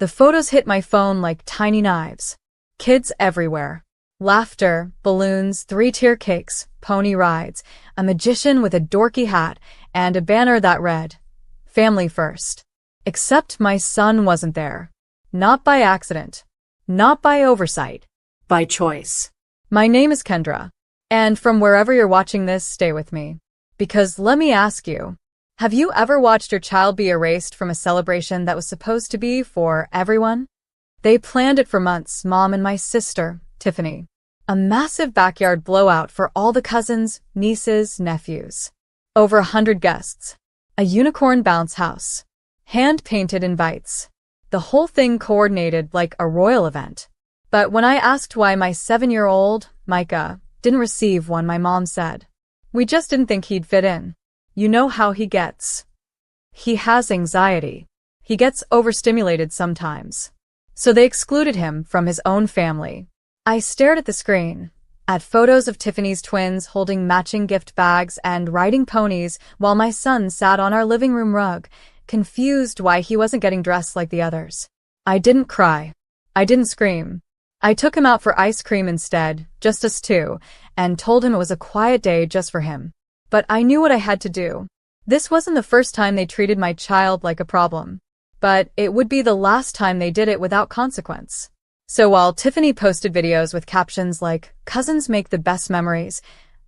The photos hit my phone like tiny knives. Kids everywhere. Laughter, balloons, three-tier cakes, pony rides, a magician with a dorky hat, and a banner that read, "Family First." Except my son wasn't there. Not by accident. Not by oversight. By choice. My name is Kendra. And from wherever you're watching this, stay with me. Because let me ask you, have you ever watched your child be erased from a celebration that was supposed to be for everyone? They planned it for months, Mom and my sister, Tiffany. A massive backyard blowout for all the cousins, nieces, nephews. Over 100 guests. A unicorn bounce house. Hand-painted invites. The whole thing coordinated like a royal event. But when I asked why my 7-year-old, Micah, didn't receive one, my mom said, "We just didn't think he'd fit in. You know how he gets. He has anxiety. He gets overstimulated sometimes." So they excluded him from his own family. I stared at the screen, at photos of Tiffany's twins holding matching gift bags and riding ponies while my son sat on our living room rug, confused why he wasn't getting dressed like the others. I didn't cry. I didn't scream. I took him out for ice cream instead, just us two, and told him it was a quiet day just for him. But I knew what I had to do. This wasn't the first time they treated my child like a problem, but it would be the last time they did it without consequence. So while Tiffany posted videos with captions like, "Cousins make the best memories,"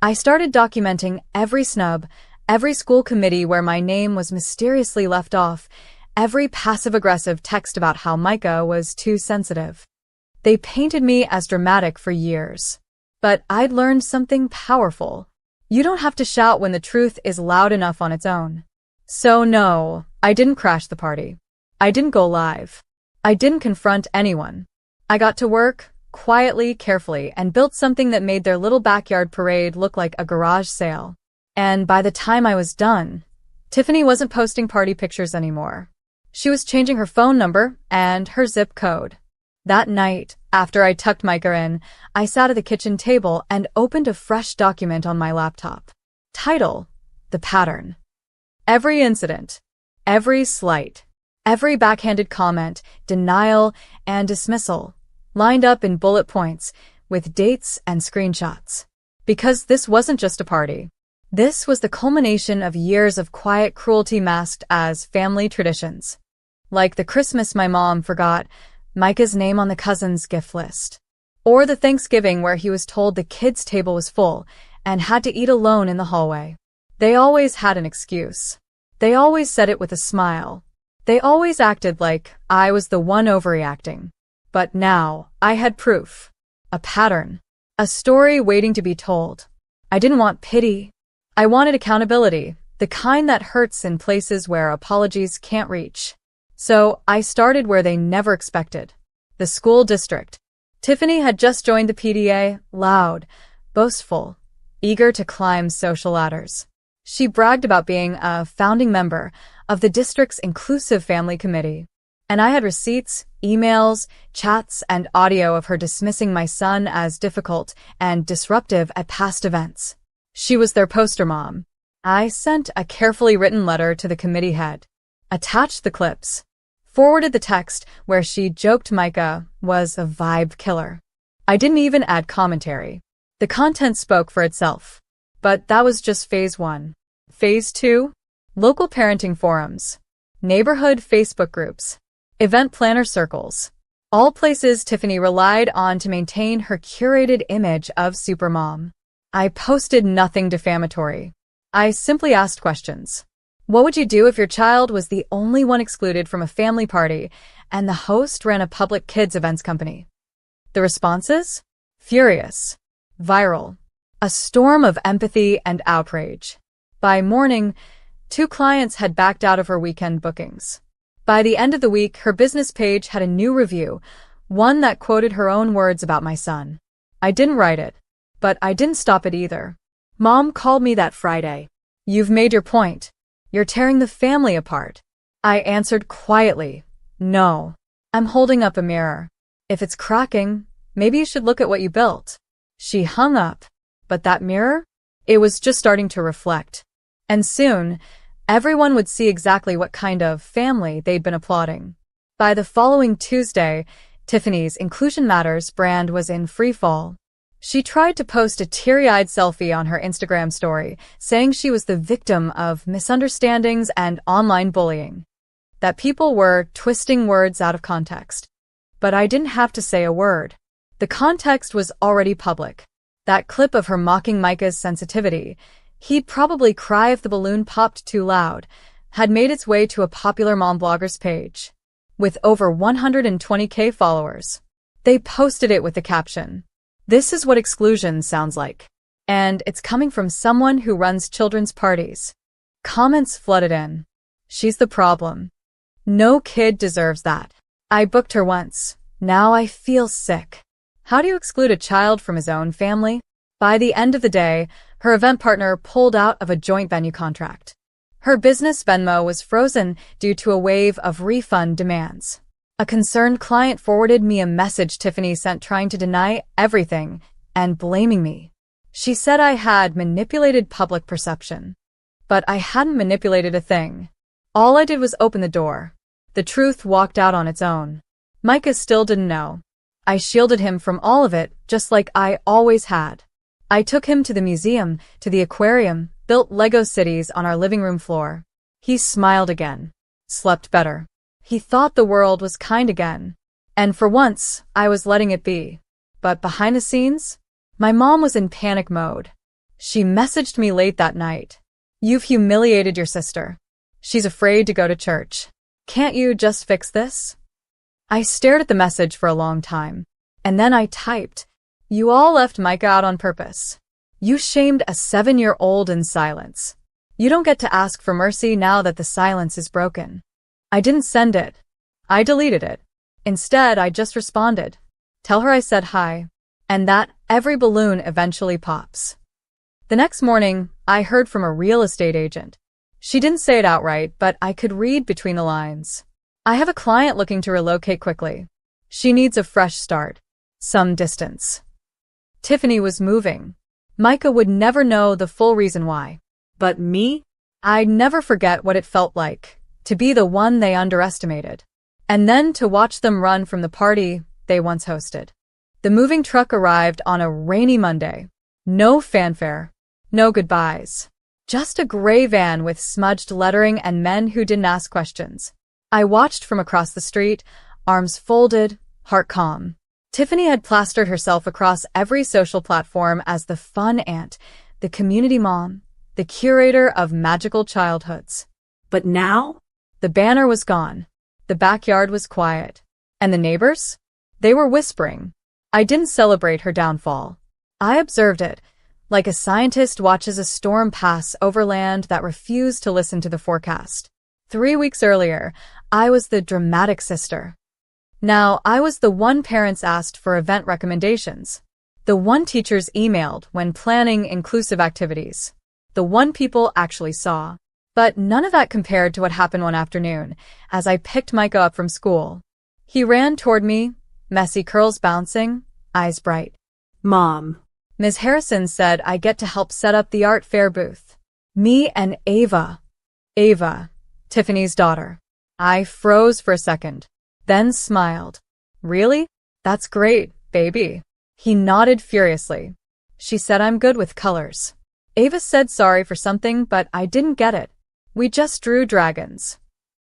I started documenting every snub, every school committee where my name was mysteriously left off, every passive-aggressive text about how Micah was too sensitive. They painted me as dramatic for years. But I'd learned something powerful. You don't have to shout when the truth is loud enough on its own. So no, I didn't crash the party. I didn't go live. I didn't confront anyone. I got to work, quietly, carefully, and built something that made their little backyard parade look like a garage sale. And by the time I was done, Tiffany wasn't posting party pictures anymore. She was changing her phone number and her zip code. That night, after I tucked Micah in, I sat at the kitchen table and opened a fresh document on my laptop. Title: The Pattern. Every incident, every slight, every backhanded comment, denial, and dismissal, lined up in bullet points, with dates and screenshots. Because this wasn't just a party. This was the culmination of years of quiet cruelty masked as family traditions. Like the Christmas my mom forgot Micah's name on the cousins' gift list. Or the Thanksgiving where he was told the kids' table was full and had to eat alone in the hallway. They always had an excuse. They always said it with a smile. They always acted like I was the one overreacting. But now, I had proof. A pattern. A story waiting to be told. I didn't want pity. I wanted accountability, the kind that hurts in places where apologies can't reach. So, I started where they never expected. The school district. Tiffany had just joined the PTA, loud, boastful, eager to climb social ladders. She bragged about being a founding member of the district's inclusive family committee. And I had receipts, emails, chats, and audio of her dismissing my son as difficult and disruptive at past events. She was their poster mom. I sent a carefully written letter to the committee head, attached the clips, forwarded the text where she joked Micah was a vibe killer. I didn't even add commentary. The content spoke for itself. But that was just phase 1. Phase 2? Local parenting forums, neighborhood Facebook groups, event planner circles, all places Tiffany relied on to maintain her curated image of supermom. I posted nothing defamatory. I simply asked questions. What would you do if your child was the only one excluded from a family party and the host ran a public kids events company? The responses? Furious. Viral. A storm of empathy and outrage. By morning, 2 clients had backed out of her weekend bookings. By the end of the week, her business page had a new review, one that quoted her own words about my son. I didn't write it, but I didn't stop it either. Mom called me that Friday. "You've made your point. You're tearing the family apart." I answered quietly, "No. I'm holding up a mirror. If it's cracking, maybe you should look at what you built." She hung up. But that mirror? It was just starting to reflect. And soon, everyone would see exactly what kind of family they'd been applauding. By the following Tuesday, Tiffany's Inclusion Matters brand was in free fall. She tried to post a teary-eyed selfie on her Instagram story, saying she was the victim of misunderstandings and online bullying, that people were twisting words out of context. But I didn't have to say a word. The context was already public. That clip of her mocking Micah's sensitivity, he'd probably cry if the balloon popped too loud, had made its way to a popular mom blogger's page. With over 120K followers, they posted it with the caption, "This is what exclusion sounds like." And it's coming from someone who runs children's parties. Comments flooded in. She's the problem. No kid deserves that. I booked her once. Now I feel sick. How do you exclude a child from his own family? By the end of the day, her event partner pulled out of a joint venue contract. Her business Venmo was frozen due to a wave of refund demands. A concerned client forwarded me a message Tiffany sent trying to deny everything and blaming me. She said I had manipulated public perception. But I hadn't manipulated a thing. All I did was open the door. The truth walked out on its own. Micah still didn't know. I shielded him from all of it, just like I always had. I took him to the museum, to the aquarium, built Lego cities on our living room floor. He smiled again. Slept better. He thought the world was kind again. And for once, I was letting it be. But behind the scenes, my mom was in panic mode. She messaged me late that night. "You've humiliated your sister. She's afraid to go to church. Can't you just fix this?" I stared at the message for a long time. And then I typed, "You all left Micah out on purpose. You shamed a 7-year-old in silence. You don't get to ask for mercy now that the silence is broken." I didn't send it. I deleted it. Instead, I just responded, "Tell her I said hi, and that every balloon eventually pops." The next morning, I heard from a real estate agent. She didn't say it outright, but I could read between the lines. "I have a client looking to relocate quickly. She needs a fresh start. Some distance." Tiffany was moving. Micah would never know the full reason why. But me? I'd never forget what it felt like to be the one they underestimated. And then to watch them run from the party they once hosted. The moving truck arrived on a rainy Monday. No fanfare. No goodbyes. Just a gray van with smudged lettering and men who didn't ask questions. I watched from across the street, arms folded, heart calm. Tiffany had plastered herself across every social platform as the fun aunt, the community mom, the curator of magical childhoods. But now, the banner was gone. The backyard was quiet. And the neighbors? They were whispering. I didn't celebrate her downfall. I observed it, like a scientist watches a storm pass over land that refused to listen to the forecast. 3 weeks earlier, I was the dramatic sister. Now, I was the one parents asked for event recommendations. The one teachers emailed when planning inclusive activities. The one people actually saw. But none of that compared to what happened one afternoon, as I picked Micah up from school. He ran toward me, messy curls bouncing, eyes bright. "Mom." Ms. Harrison said I get to help set up the art fair booth. Me and Ava. Ava, Tiffany's daughter. I froze for a second, then smiled. "Really? That's great, baby." He nodded furiously. "She said I'm good with colors." Ava said sorry for something, but I didn't get it. We just drew dragons.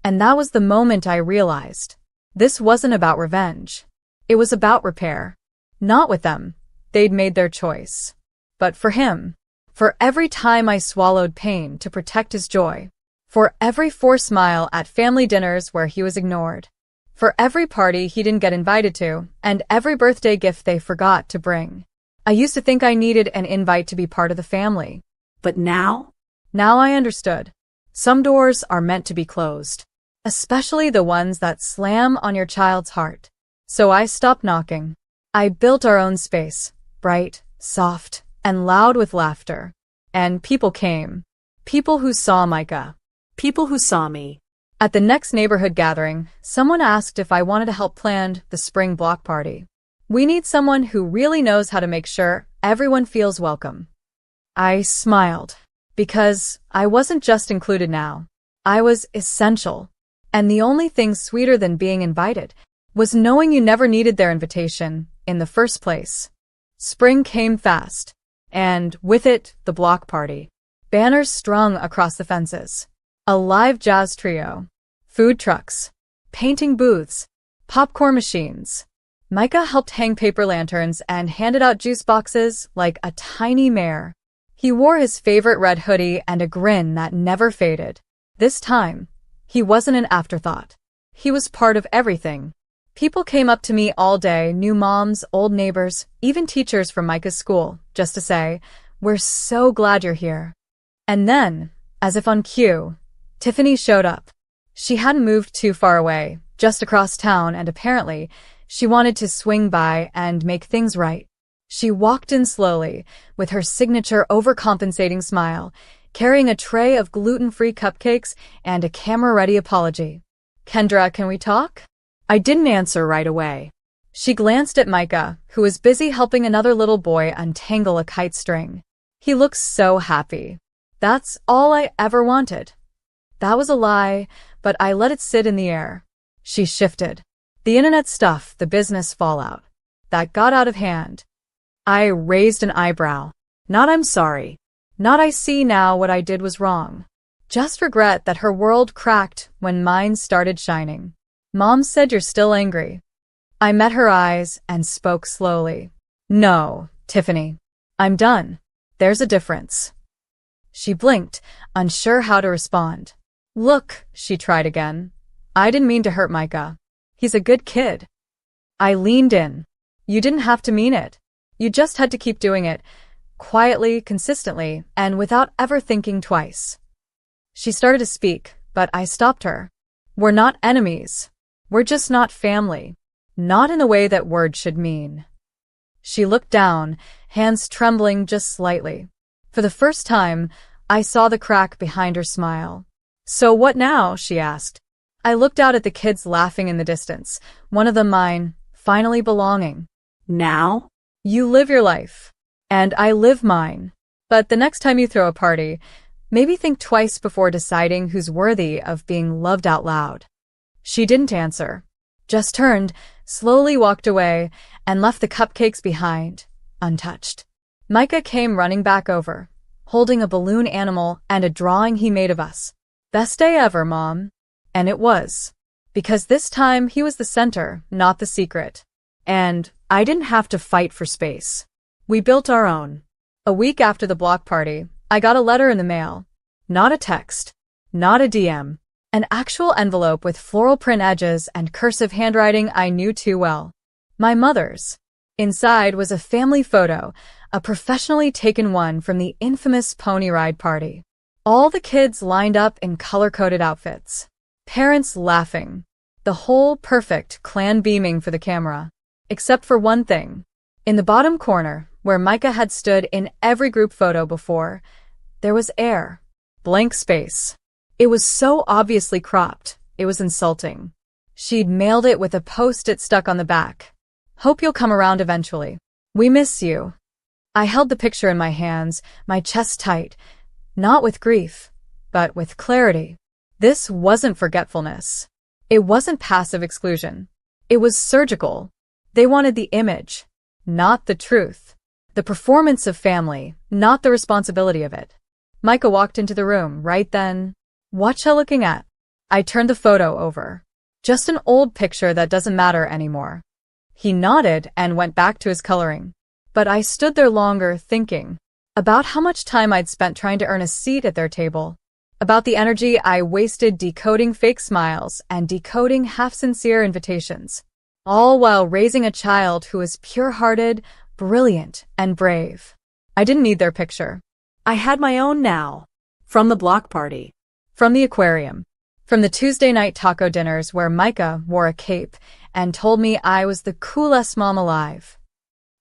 And that was the moment I realized. This wasn't about revenge. It was about repair. Not with them. They'd made their choice. But for him. For every time I swallowed pain to protect his joy. For every forced smile at family dinners where he was ignored. For every party he didn't get invited to, and every birthday gift they forgot to bring. I used to think I needed an invite to be part of the family. But now? Now I understood. Some doors are meant to be closed. Especially the ones that slam on your child's heart. So I stopped knocking. I built our own space. Bright, soft, and loud with laughter. And people came. People who saw Micah. People who saw me. At the next neighborhood gathering, someone asked if I wanted to help plan the spring block party. We need someone who really knows how to make sure everyone feels welcome. I smiled. Because I wasn't just included now. I was essential. And the only thing sweeter than being invited was knowing you never needed their invitation in the first place. Spring came fast, and with it, the block party. Banners strung across the fences. A live jazz trio. Food trucks. Painting booths. Popcorn machines. Micah helped hang paper lanterns and handed out juice boxes like a tiny mayor. He wore his favorite red hoodie and a grin that never faded. This time, he wasn't an afterthought. He was part of everything. People came up to me all day, new moms, old neighbors, even teachers from Micah's school, just to say, "We're so glad you're here." And then, as if on cue, Tiffany showed up. She hadn't moved too far away, just across town, and apparently, she wanted to swing by and make things right. She walked in slowly, with her signature overcompensating smile, carrying a tray of gluten-free cupcakes and a camera-ready apology. "Kendra, can we talk?" I didn't answer right away. She glanced at Micah, who was busy helping another little boy untangle a kite string. He looked so happy. That's all I ever wanted. That was a lie, but I let it sit in the air. She shifted. The internet stuff, the business fallout. That got out of hand. I raised an eyebrow. Not "I'm sorry." Not "I see now what I did was wrong." Just regret that her world cracked when mine started shining. "Mom said you're still angry." I met her eyes and spoke slowly. "No, Tiffany. I'm done. There's a difference." She blinked, unsure how to respond. "Look," she tried again. "I didn't mean to hurt Micah. He's a good kid." I leaned in. "You didn't have to mean it. You just had to keep doing it, quietly, consistently, and without ever thinking twice." She started to speak, but I stopped her. "We're not enemies. We're just not family. Not in the way that words should mean." She looked down, hands trembling just slightly. For the first time, I saw the crack behind her smile. "So what now?" she asked. I looked out at the kids laughing in the distance, one of them mine, finally belonging. Now? "You live your life. And I live mine. But the next time you throw a party, maybe think twice before deciding who's worthy of being loved out loud." She didn't answer, just turned, slowly walked away, and left the cupcakes behind, untouched. Micah came running back over, holding a balloon animal and a drawing he made of us. "Best day ever, Mom." And it was. Because this time he was the center, not the secret. And I didn't have to fight for space. We built our own. A week after the block party, I got a letter in the mail. Not a text. Not a DM. An actual envelope with floral print edges and cursive handwriting I knew too well. My mother's. Inside was a family photo, a professionally taken one from the infamous pony ride party. All the kids lined up in color-coded outfits. Parents laughing. The whole perfect clan beaming for the camera. Except for one thing. In the bottom corner, where Micah had stood in every group photo before, there was air. Blank space. It was so obviously cropped, it was insulting. She'd mailed it with a post-it stuck on the back. "Hope you'll come around eventually. We miss you." I held the picture in my hands, my chest tight, not with grief, but with clarity. This wasn't forgetfulness. It wasn't passive exclusion. It was surgical. They wanted the image, not the truth. The performance of family, not the responsibility of it. Micah walked into the room right then. "Whatcha looking at?" I turned the photo over. "Just an old picture that doesn't matter anymore." He nodded and went back to his coloring. But I stood there longer, thinking about how much time I'd spent trying to earn a seat at their table, about the energy I wasted decoding fake smiles and decoding half-sincere invitations, all while raising a child who was pure-hearted, brilliant, and brave. I didn't need their picture. I had my own now. From the block party. From the aquarium. From the Tuesday night taco dinners where Micah wore a cape and told me I was the coolest mom alive.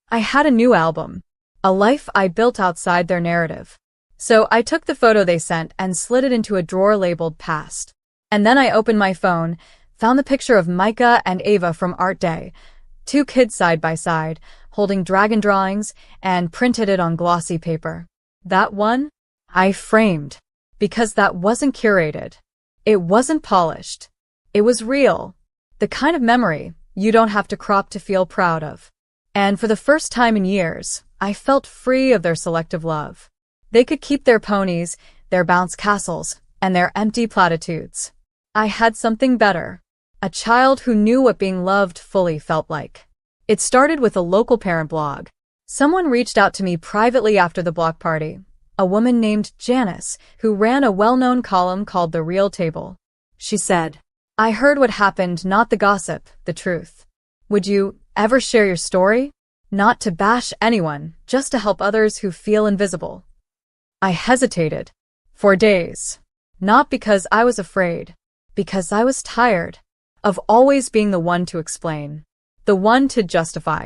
I had a new album, a life I built outside their narrative. So I took the photo they sent and slid it into a drawer labeled Past. And then I opened my phone, found the picture of Micah and Ava from Art Day, two kids side by side, holding dragon drawings, and printed it on glossy paper. That one, I framed. Because that wasn't curated. It wasn't polished. It was real. The kind of memory you don't have to crop to feel proud of. And for the first time in years, I felt free of their selective love. They could keep their ponies, their bounce castles, and their empty platitudes. I had something better. A child who knew what being loved fully felt like. It started with a local parent blog. Someone reached out to me privately after the block party. A woman named Janice, who ran a well-known column called The Real Table. She said, "I heard what happened, not the gossip, the truth. Would you ever share your story? Not to bash anyone, just to help others who feel invisible." I hesitated. For days. Not because I was afraid. Because I was tired of always being the one to explain. The one to justify.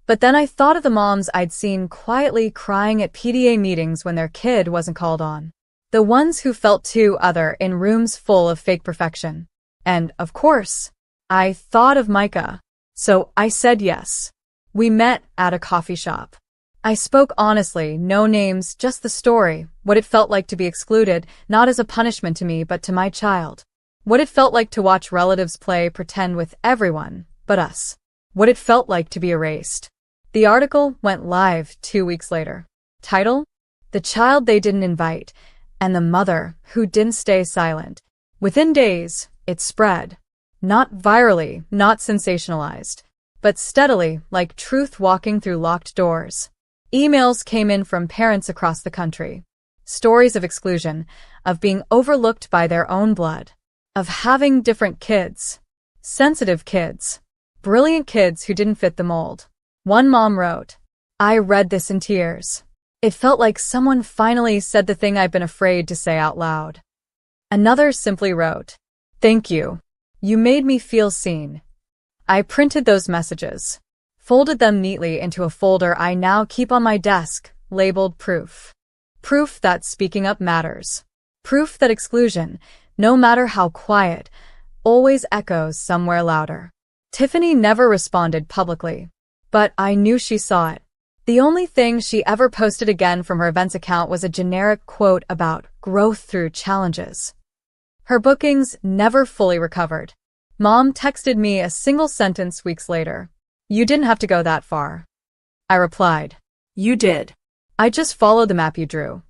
But then I thought of the moms I'd seen quietly crying at PTA meetings when their kid wasn't called on. The ones who felt too other in rooms full of fake perfection. And, of course, I thought of Micah. So I said yes. We met at a coffee shop. I spoke honestly, no names, just the story, what it felt like to be excluded, not as a punishment to me but to my child. What it felt like to watch relatives play pretend with everyone but us. What it felt like to be erased. The article went live 2 weeks later. Title: The Child They Didn't Invite, and the Mother Who Didn't Stay Silent. Within days, it spread. Not virally, not sensationalized, but steadily, like truth walking through locked doors. Emails came in from parents across the country. Stories of exclusion, of being overlooked by their own blood, of having different kids. Sensitive kids. Brilliant kids who didn't fit the mold. One mom wrote, "I read this in tears. It felt like someone finally said the thing I've been afraid to say out loud." Another simply wrote, "Thank you. You made me feel seen." I printed those messages, folded them neatly into a folder I now keep on my desk, labeled proof. Proof that speaking up matters. Proof that exclusion, no matter how quiet, always echoes somewhere louder. Tiffany never responded publicly, but I knew she saw it. The only thing she ever posted again from her events account was a generic quote about growth through challenges. Her bookings never fully recovered. Mom texted me a single sentence weeks later. "You didn't have to go that far." I replied, "You did. I just followed the map you drew."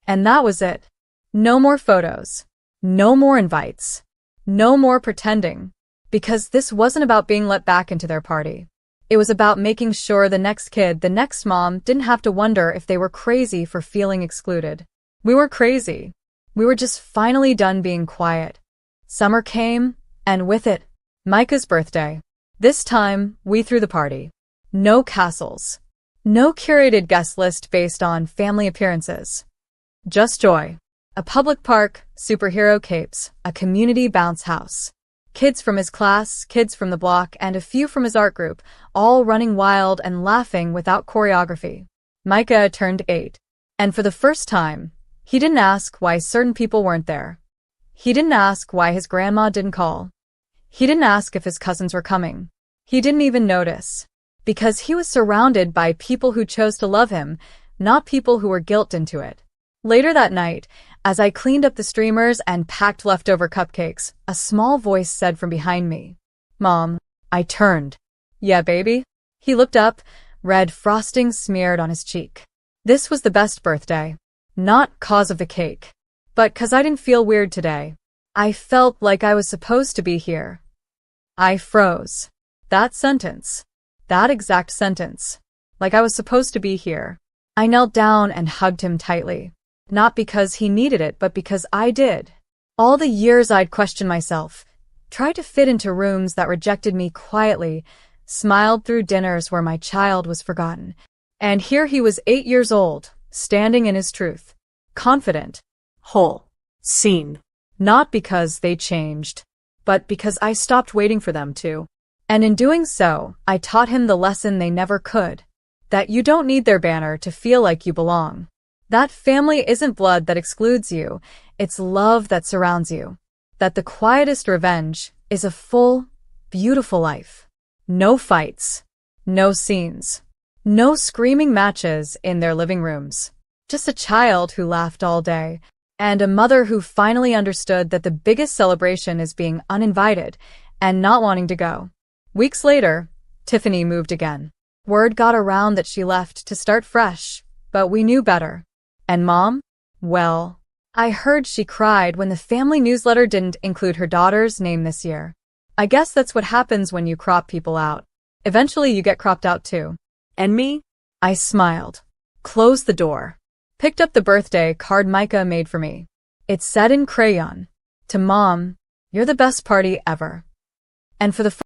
And that was it. No more photos. No more invites. No more pretending. Because this wasn't about being let back into their party. It was about making sure the next kid, the next mom, didn't have to wonder if they were crazy for feeling excluded. We were crazy. We were just finally done being quiet. Summer came, and with it, Micah's birthday. This time, we threw the party. No castles. No curated guest list based on family appearances. Just joy. A public park, superhero capes, a community bounce house. Kids from his class, kids from the block, and a few from his art group, all running wild and laughing without choreography. Micah turned 8. And for the first time, he didn't ask why certain people weren't there. He didn't ask why his grandma didn't call. He didn't ask if his cousins were coming. He didn't even notice. Because he was surrounded by people who chose to love him, not people who were guilt into it. Later that night, as I cleaned up the streamers and packed leftover cupcakes, a small voice said from behind me, "Mom." I turned. "Yeah, baby?" He looked up, red frosting smeared on his cheek. This was the best birthday. Not 'cause of the cake, but 'cause I didn't feel weird today. I felt like I was supposed to be here. I froze. That sentence. That exact sentence. Like I was supposed to be here. I knelt down and hugged him tightly. Not because he needed it, but because I did. All the years I'd questioned myself, tried to fit into rooms that rejected me quietly, smiled through dinners where my child was forgotten. And here he was 8 years old, standing in his truth. Confident. Whole. Seen. Not because they changed, but because I stopped waiting for them to. And in doing so, I taught him the lesson they never could. That you don't need their banner to feel like you belong. That family isn't blood that excludes you, it's love that surrounds you. That the quietest revenge is a full, beautiful life. No fights. No scenes. No screaming matches in their living rooms. Just a child who laughed all day and a mother who finally understood that the biggest celebration is being uninvited and not wanting to go. Weeks later, Tiffany moved again. Word got around that she left to start fresh, but we knew better. And Mom? Well, I heard she cried when the family newsletter didn't include her daughter's name this year. I guess that's what happens when you crop people out. Eventually you get cropped out too. And me? I smiled, closed the door, picked up the birthday card Micah made for me. It said in crayon, "To Mom, you're the best party ever." And for the